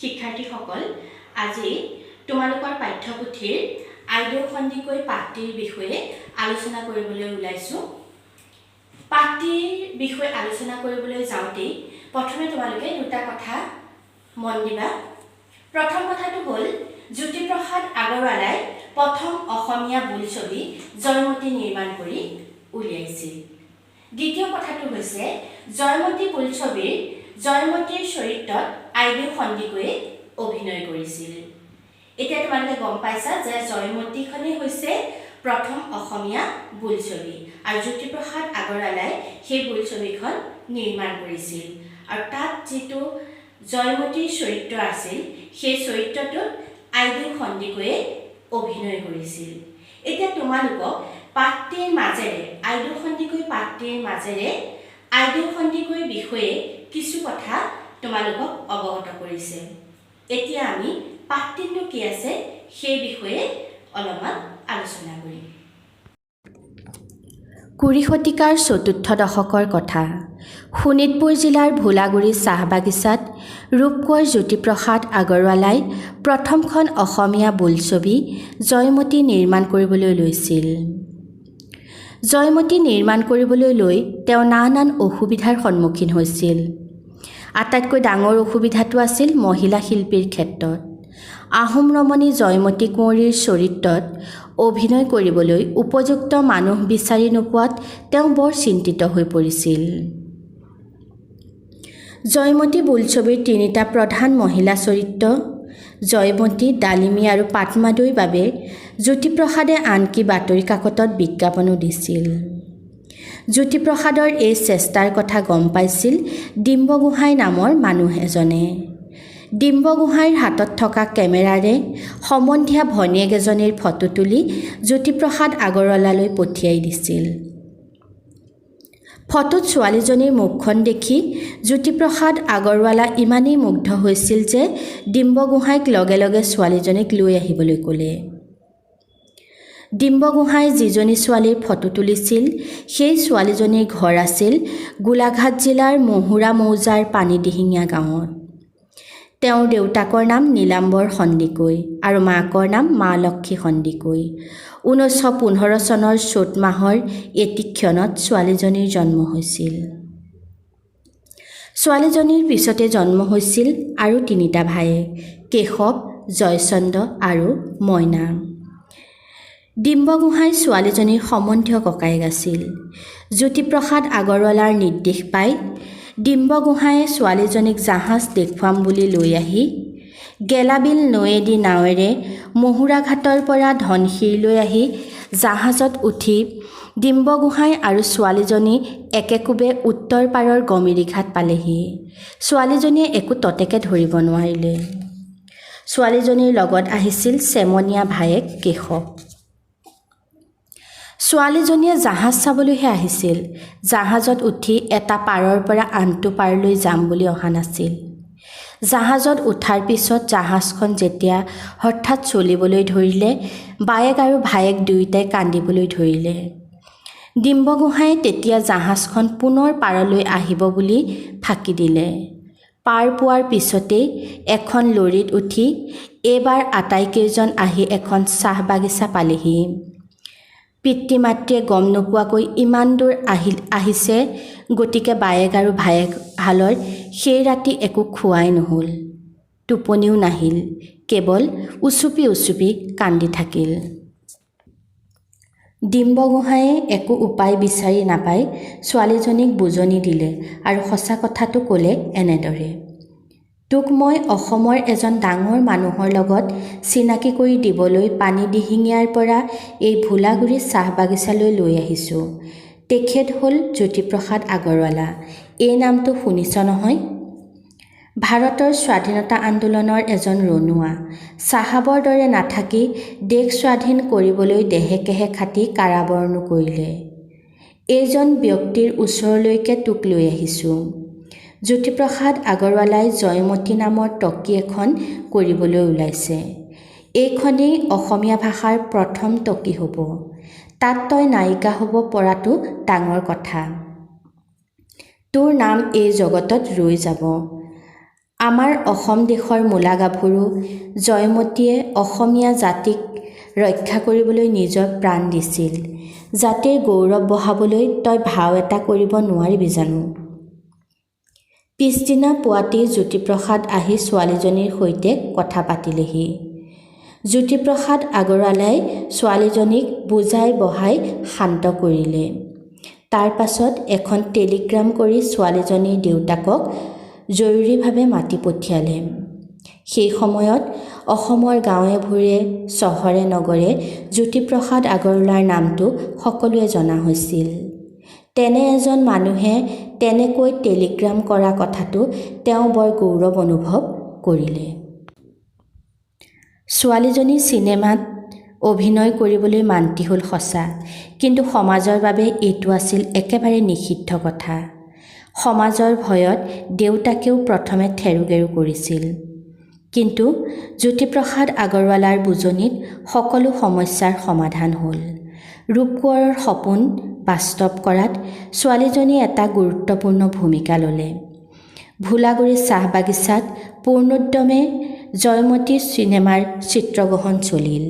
শিক্ষাৰ্থীসকল আজি তোমালোকৰ পাঠ্যপুথিৰ আইদেউ সন্দিকৈ পাঠটিৰ বিষয়ে আলোচনা কৰিবলৈ ওলাইছো। পাঠটিৰ বিষয়ে আলোচনা কৰিবলৈ যাওঁতে প্ৰথমে তোমালোকে দুটা কথা মন দিবা। প্ৰথম কথাটো হ'ল জ্যোতিপ্ৰসাদ আগৰৱালাই প্ৰথম অসমীয়া বোলছবি জয়মতী নিৰ্মাণ কৰি উলিয়াইছিল। দ্বিতীয় কথাটো হৈছে জয়মতী বোলছবিৰ জয়মতীৰ চৰিত্ৰত আইদেউ সন্দিকৈয়ে অভিনয় কৰিছিল। এতিয়া তোমালোকে গম পাইছা যে জয়মতীখনেই হৈছে প্ৰথম অসমীয়া বোলছবি আৰু জ্যোতিপ্ৰসাদ আগৰৱালাই সেই বোলছবিখন নিৰ্মাণ কৰিছিল আৰু তাত যিটো জয়মতীৰ চৰিত্ৰ আছিল সেই চৰিত্ৰটোত আইদেউ সন্দিকৈয়ে অভিনয় কৰিছিল। এতিয়া তোমালোকক পাঠটিৰ মাজেৰে আইদেউ সন্দিকৈ পাঠটিৰ মাজেৰে আইদেউ সন্দিকৈৰ বিষয়ে কিছু কথা তোমালোকক অৱগত কৰিছে। এতিয়া আমি পাঠটিনো কি আছে সেই বিষয়ে অলপমান আলোচনা কৰিম। 20 শতিকাৰ চতুৰ্থ দশকৰ কথা। শোণিতপুৰ জিলাৰ ভোলাগুৰি চাহ বাগিচাত ৰূপকোঁৱৰ জ্যোতিপ্ৰসাদ আগৰৱালাই প্ৰথমখন অসমীয়া বোলছবি জয়মতী নিৰ্মাণ কৰিবলৈ লৈছিল। জয়মতী নিৰ্মাণ কৰিবলৈ লৈ তেওঁ নানান অসুবিধাৰ সন্মুখীন হৈছিল। আটাইতকৈ ডাঙৰ অসুবিধাটো আছিল মহিলা শিল্পীৰ ক্ষেত্ৰত। আহোম ৰমণী জয়মতী কুঁৱৰীৰ চৰিত্ৰত অভিনয় কৰিবলৈ উপযুক্ত মানুহ বিচাৰি নোপোৱাত তেওঁ বৰ চিন্তিত হৈ পৰিছিল। জয়মতী বোলছবিৰ তিনিটা প্ৰধান মহিলা চৰিত্ৰ জয়মতী, ডালিমী আৰু পাটমাদৈৰ বাবে জ্যোতিপ্ৰসাদে আনকি বাতৰি কাকতত বিজ্ঞাপনো দিছিল। জ্যোতিপ্ৰসাদৰ এই চেষ্টাৰ কথা গম পাইছিল ডিম্বগোহাঁই নামৰ মানুহ এজনে। ডিম্বগোহাঁইৰ হাতত থকা কেমেৰাৰে সম্বন্ধীয়া ভনীয়েক এজনীৰ ফটো তুলি জ্যোতিপ্ৰসাদ আগৰৱালালৈ পঠিয়াই দিছিল। ফটোত ছোৱালীজনীৰ মুখখন দেখি জ্যোতিপ্ৰসাদ আগৰৱালা ইমানেই মুগ্ধ হৈছিল যে ডিম্বগোহাঁইক লগে লগে ছোৱালীজনীক লৈ আহিবলৈ ক'লে। ডিম্বগোহাঁই যিজনী ছোৱালীৰ ফটো তুলিছিল সেই ছোৱালীজনীৰ ঘৰ আছিল গোলাঘাট জিলাৰ মহুৰা মৌজাৰ পানীদিহিঙীয়া গাঁৱত। তেওঁৰ দেউতাকৰ নাম নীলাম্বৰ সন্দিকৈ আৰু মাকৰ নাম মা লক্ষী সন্দিকৈ। 1915 চনৰ চ'ত মাহৰ এটিক্ষণত ছোৱালীজনীৰ জন্ম হৈছিল। ছোৱালীজনীৰ পিছতে জন্ম হৈছিল আৰু তিনিটা ভায়েক কেশৱ, জয়চন্দ্ৰ আৰু মইনা। ডিম্বগোহাঁই ছোৱালীজনীৰ সম্বন্ধীয় ককায়েক আছিল। জ্যোতিপ্ৰসাদ আগৰৱালাৰ নিৰ্দেশ পাই ডিম্বগোহাঁয়ে ছোৱালীজনীক জাহাজ দেখুৱাম বুলি লৈ আহি গেলাবিল নৈয়েদি নাৱেৰে মহুৰাঘাটৰ পৰা ধনশিৰিলৈ আহি জাহাজত উঠি ডিম্বগোহাঁই আৰু ছোৱালীজনী একেকোবে উত্তৰ পাৰৰ গমিৰিঘাট পালেহি। ছোৱালীজনীয়ে একো ততেকে ধৰিব নোৱাৰিলে। ছোৱালীজনীৰ লগত আহিছিল চেমনীয়া ভায়েক কেশৱ। ছোৱালীজনীয়ে জাহাজ চাবলৈহে আহিছিল। জাহাজত উঠি এটা পাৰৰ পৰা আনটো পাৰলৈ যাম বুলি অহা নাছিল। জাহাজত উঠাৰ পিছত জাহাজখন যেতিয়া হঠাৎ চলিবলৈ ধৰিলে বায়েক আৰু ভায়েক দুয়োটাই কান্দিবলৈ ধৰিলে। ডিম্বগোহাঁয়ে তেতিয়া জাহাজখন পুনৰ পাৰলৈ আহিব বুলি ফাঁকি দিলে। পাৰ পোৱাৰ পিছতেই এখন লৰীত উঠি এইবাৰ আটাইকেইজন আহি এখন চাহ বাগিচা পালেহি। পিতৃ মাতৃয়ে গম নোপোৱাকৈ ইমান দূৰ আহিছে, গতিকে বায়েক আৰু ভায়েক হালৰ সেই ৰাতি একো খোৱাই নহ'ল, টোপনিও নাহিল, কেৱল উচুপি উচুপি কান্দি থাকিল। ডিম্বগোহাঁয়ে একো উপায় বিচাৰি নাপাই ছোৱালীজনীক বুজনি দিলে আৰু সঁচা কথাটো ক'লে এনেদৰে, তোক মই অসমৰ এজন ডাঙৰ মানুহৰ লগত চিনাকি কৰি দিবলৈ পানীদিহিঙীয়াৰ পৰা এই ভোলাগুৰি চাহ বাগিচালৈ লৈ আহিছোঁ। তেখেত হ'ল জ্যোতিপ্ৰসাদ আগৰৱালা। এই নামটো শুনিছ নহয়? ভাৰতৰ স্বাধীনতা আন্দোলনৰ এজন ৰনুৱা। চাহাবৰ দৰে নাথাকি দেশ স্বাধীন কৰিবলৈ দেহেকেহে খাটি কাৰাবৰণো কৰিলে। এইজন ব্যক্তিৰ ওচৰলৈকে তোক লৈ আহিছোঁ। জ্যোতিপ্ৰসাদ আগৰৱালাই জয়মতী নামৰ টকী এখন কৰিবলৈ ওলাইছে। এইখনেই অসমীয়া ভাষাৰ প্ৰথম টকী হ'ব। তাত তই নায়িকা হ'ব পৰাটো ডাঙৰ কথা। তোৰ নাম এই জগতত ৰৈ যাব। আমাৰ অসম দেশৰ মূলা গাভৰু জয়মতীয়ে অসমীয়া জাতিক ৰক্ষা কৰিবলৈ নিজৰ প্ৰাণ দিছিল। জাতিৰ গৌৰৱ বঢ়াবলৈ তই ভাও এটা কৰিব নোৱাৰিবি জানো? পিছদিনা পুৱাতেই জ্যোতিপ্ৰসাদ আহি ছোৱালীজনীৰ সৈতে কথা পাতিলেহি। জ্যোতিপ্ৰসাদ আগৰৱালাই ছোৱালীজনীক বুজাই বঢ়াই শান্ত কৰিলে। তাৰ পাছত এখন টেলিগ্ৰাম কৰি ছোৱালীজনীৰ দেউতাকক জৰুৰীভাৱে মাতি পঠিয়ালে। সেই সময়ত অসমৰ গাঁৱে ভূঞে চহৰে নগৰে জ্যোতিপ্ৰসাদ আগৰৱালাৰ নামটো সকলোৱে জনা হৈছিল। তেনে এজন মানুহে তেনেকৈ টেলিগ্ৰাম কৰা কথাটো তেওঁ বৰ গৌৰৱ অনুভৱ কৰিলে। ছোৱালীজনী চিনেমাত অভিনয় কৰিবলৈ মান্তি হ'ল সঁচা, কিন্তু সমাজৰ বাবে এইটো আছিল একেবাৰে নিষিদ্ধ কথা। সমাজৰ ভয়ত দেউতাকেও প্ৰথমে থেৰুগেৰু কৰিছিল। কিন্তু জ্যোতিপ্ৰসাদ আগৰৱালাৰ বুজনিত সকলো সমস্যাৰ সমাধান হ'ল। ৰূপ কোঁৱৰৰ সপোন বাস্তৱ কৰাত ছোৱালীজনীয়ে এটা গুৰুত্বপূৰ্ণ ভূমিকা ল'লে। ভোলাগুৰি চাহ বাগিচাত পূৰ্ণোদ্যমে জয়মতী চিনেমাৰ চিত্ৰগ্ৰহণ চলিল।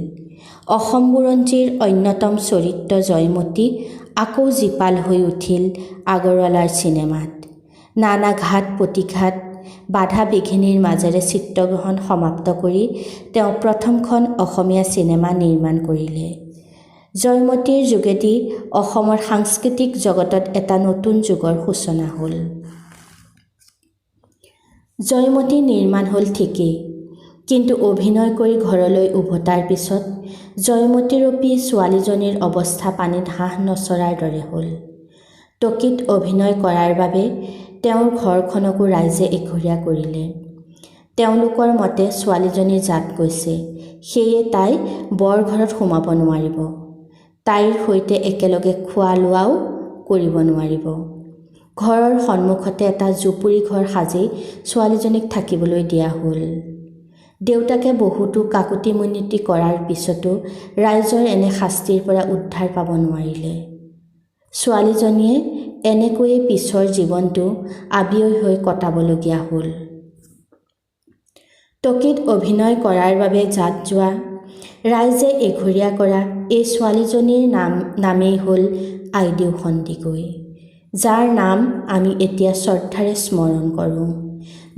অসম বুৰঞ্জীৰ অন্যতম চৰিত্ৰ জয়মতী আকৌ জীপাল হৈ উঠিল আগৰৱালাৰ চিনেমাত। নানা ঘাত প্ৰতিঘাত বাধা বিঘিনিৰ মাজেৰে চিত্ৰগ্ৰহণ সমাপ্ত কৰি তেওঁ প্ৰথমখন অসমীয়া চিনেমা নিৰ্মাণ কৰিলে। জয়মতীৰ যোগেদি অসমৰ সাংস্কৃতিক জগতত এটা নতুন যুগৰ সূচনা হ'ল। জয়মতী নিৰ্মাণ হ'ল ঠিকেই, কিন্তু অভিনয় কৰি ঘৰলৈ উভতাৰ পিছত জয়মতীৰূপী ছোৱালীজনীৰ অৱস্থা পানীত হাঁহ নচৰাৰ দৰে হ'ল। টকীত অভিনয় কৰাৰ বাবে তেওঁৰ ঘৰখনকো ৰাইজে এঘৰীয়া কৰিলে। তেওঁলোকৰ মতে ছোৱালীজনীৰ জাত গৈছে, সেয়ে তাই বৰ ঘৰত সোমাব নোৱাৰিব। তাইৰ সৈতে একেলগে খোৱা লোৱাও কৰিব নোৱাৰিব। ঘৰৰ সন্মুখতে এটা জুপুৰি ঘৰ সাজি ছোৱালীজনীক থাকিবলৈ দিয়া হ'ল। দেউতাকে বহুতো কাকুতি মিনতি কৰাৰ পিছতো ৰাইজৰ এনে শাস্তিৰ পৰা উদ্ধাৰ পাব নোৱাৰিলে। ছোৱালীজনীয়ে এনেকৈয়ে পিছৰ জীৱনটো আবিয়ৈ হৈ কটাবলগীয়া হ'ল। টকীত অভিনয় কৰাৰ বাবে জাত যোৱা, ৰাইজে এঘৰীয়া কৰা এই ছোৱালীজনীৰ নামেই হ'ল আইদেউ সন্দিকৈ, যাৰ নাম আমি এতিয়া শ্ৰদ্ধাৰে স্মৰণ কৰোঁ।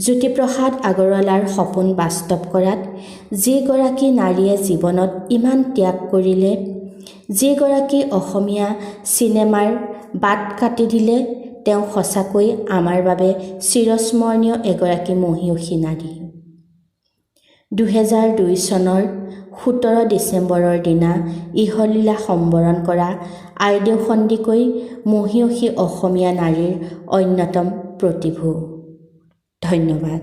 জ্যোতিপ্ৰসাদ আগৰৱালাৰ সপোন বাস্তৱ কৰাত যিগৰাকী নাৰীয়ে জীৱনত ইমান ত্যাগ কৰিলে, যিগৰাকী অসমীয়া চিনেমাৰ বাট কাটি দিলে, তেওঁ সঁচাকৈ আমাৰ বাবে চিৰস্মৰণীয় এগৰাকী মহিয়সী নাৰী। 2002 চনৰ 17 ডিচেম্বৰৰ দিনা ইহলীলা সম্বৰণ কৰা আইদেউ সন্দিকৈ মহিয়সী অসমীয়া নাৰীৰ অন্যতম প্ৰতিভূ। ধন্যবাদ।